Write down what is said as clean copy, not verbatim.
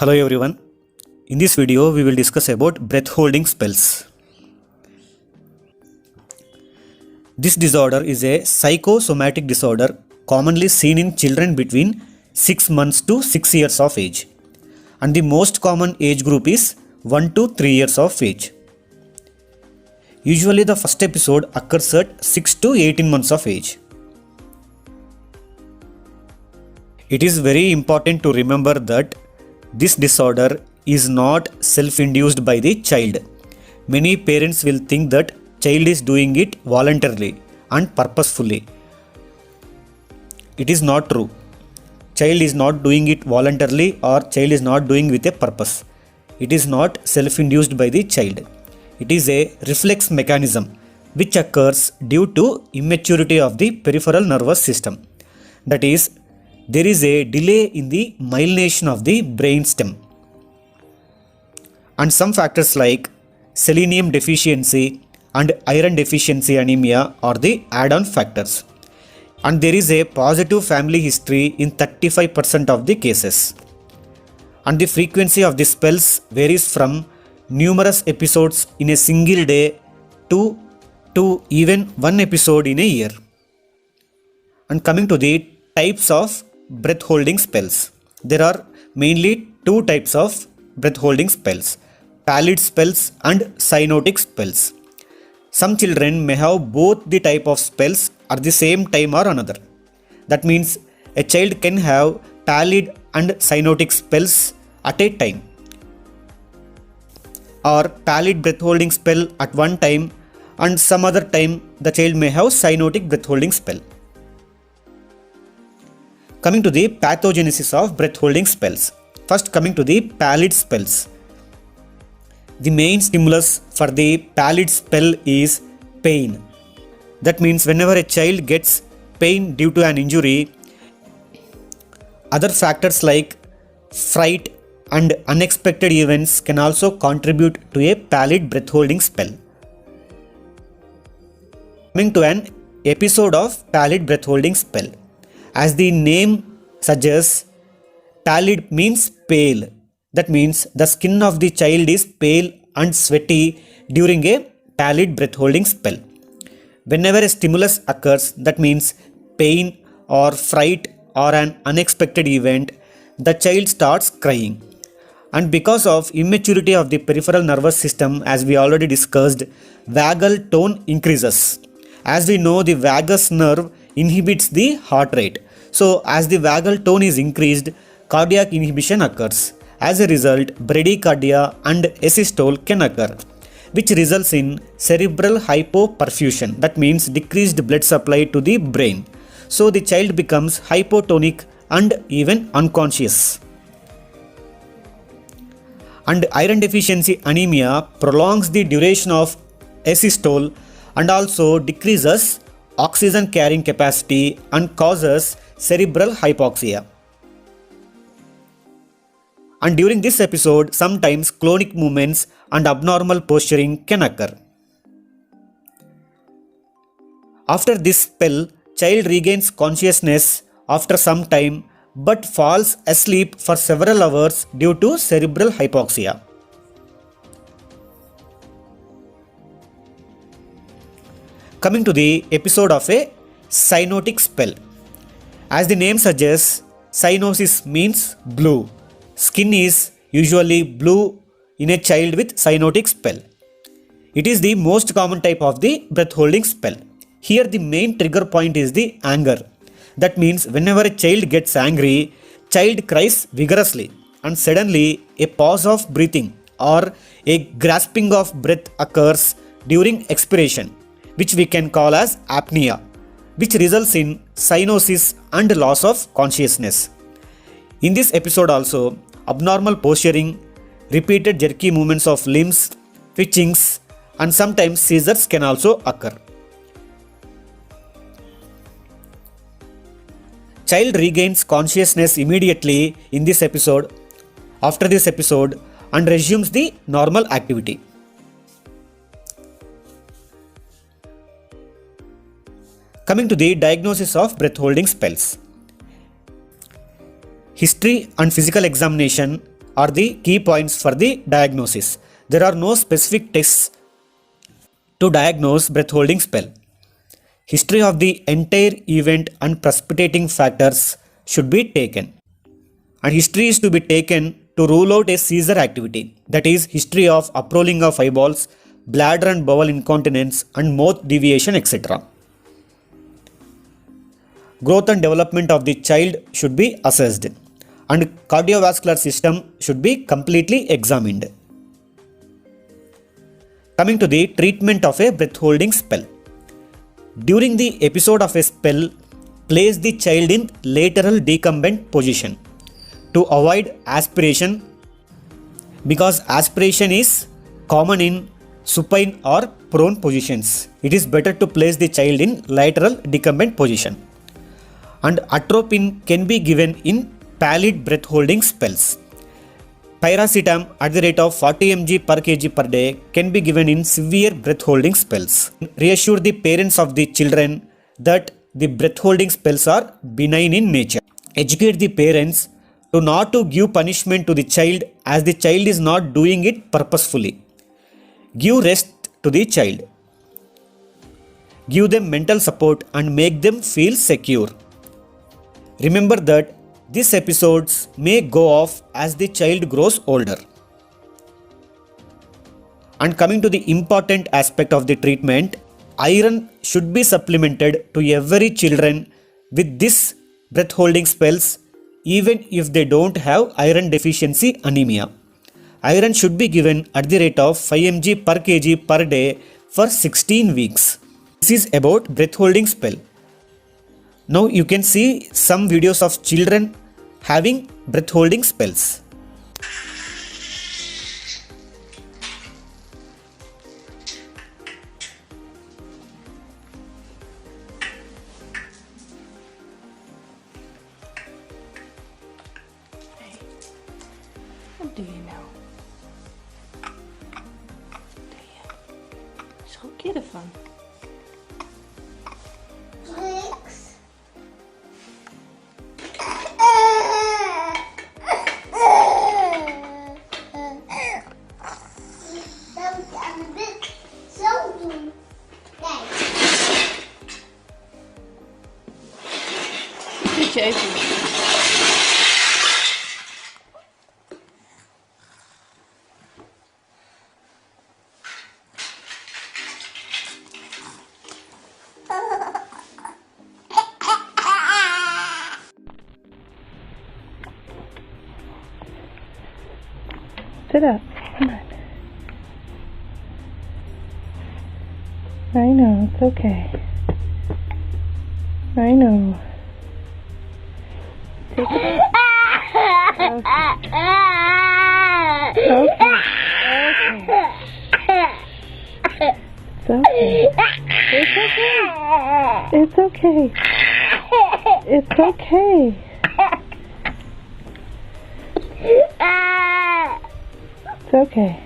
Hello everyone. In this video we will discuss about breath holding spells. This disorder is a psychosomatic disorder commonly seen in children between 6 months to 6 years of age, and the most common age group is 1 to 3 years of age. Usually the first episode occurs at 6 to 18 months of age. It is very important to remember that this disorder is not self-induced by the child. Many parents will think that child is doing it voluntarily and purposefully. It is not true. Child is not doing it voluntarily or child is not doing with a purpose. It is not self-induced by the child. It is a reflex mechanism which occurs due to immaturity of the peripheral nervous system. That is, there is a delay in the myelination of the brain stem. And some factors like selenium deficiency and iron deficiency anemia are the add-on factors. And there is a positive family history in 35% of the cases. And the frequency of the spells varies from numerous episodes in a single day to even one episode in a year. And coming to the types of breath holding spells. There are mainly two types of breath holding spells: pallid spells and cyanotic spells. Some children may have both the type of spells at the same time or another. That means a child can have pallid and cyanotic spells at a time, or pallid breath holding spell at one time, and some other time the child may have cyanotic breath holding spell. Coming to the pathogenesis of breath holding spells. First, coming to the pallid spells. The main stimulus for the pallid spell is pain. That means whenever a child gets pain due to an injury, other factors like fright and unexpected events can also contribute to a pallid breath holding spell. Coming to an episode of pallid breath holding spell. As the name suggests, pallid means pale. That means the skin of the child is pale and sweaty during a pallid breath holding spell. Whenever a stimulus occurs, that means pain or fright or an unexpected event, the child starts crying. And because of immaturity of the peripheral nervous system, as we already discussed, vagal tone increases. As we know, the vagus nerve inhibits the heart rate. So as the vagal tone is increased, cardiac inhibition occurs. As a result, bradycardia and asystole can occur, which results in cerebral hypoperfusion. That means decreased blood supply to the brain. So the child becomes hypotonic and even unconscious. And iron deficiency anemia prolongs the duration of asystole and also decreases oxygen carrying capacity and causes cerebral hypoxia. And during this episode, sometimes clonic movements and abnormal posturing can occur. After this spell, child regains consciousness after some time but falls asleep for several hours due to cerebral hypoxia. Coming to the episode of a cyanotic spell. As the name suggests, cyanosis means blue. Skin is usually blue in a child with cyanotic spell. It is the most common type of the breath holding spell. Here the main trigger point is the anger. That means whenever a child gets angry, child cries vigorously and suddenly a pause of breathing or a grasping of breath occurs during expiration, which we can call as apnea, which results in cyanosis and loss of consciousness. In this episode also, abnormal posturing, repeated jerky movements of limbs, twitchings, and sometimes seizures can also occur. Child regains consciousness immediately in this episode, after this episode, and resumes the normal activity. Coming to the diagnosis of breath holding spells. History and physical examination are the key points for the diagnosis. There are no specific tests to diagnose breath holding spell. History of the entire event and precipitating factors should be taken. And history is to be taken to rule out a seizure activity, that is, history of uprolling of eyeballs, bladder and bowel incontinence, and mouth deviation, etc. Growth and development of the child should be assessed, and cardiovascular system should be completely examined. Coming to the treatment of a breath holding spell. During the episode of a spell, place the child in lateral decumbent position to avoid aspiration, because aspiration is common in supine or prone positions. It is better to place the child in lateral decumbent position. And atropine can be given in pallid breath holding spells. Pyracetam at the rate of 40 mg per kg per day can be given in severe breath holding spells. Reassure the parents of the children that the breath holding spells are benign in nature. Educate the parents to not to give punishment to the child, as the child is not doing it purposefully. Give rest to the child. Give them mental support and make them feel secure. Remember that these episodes may go off as the child grows older. And coming to the important aspect of the treatment, iron should be supplemented to every children with this breath holding spells, even if they don't have iron deficiency anemia. Iron should be given at the rate of 5 mg per kg per day for 16 weeks. This is about breath holding spell. Now you can see some videos of children having breath holding spells. What do you know? Do you? Zo keer ervan. Zit je even. Sit up. Come on. I know, it's okay. I know. Take it out. Okay. It's okay. It's okay. It's okay.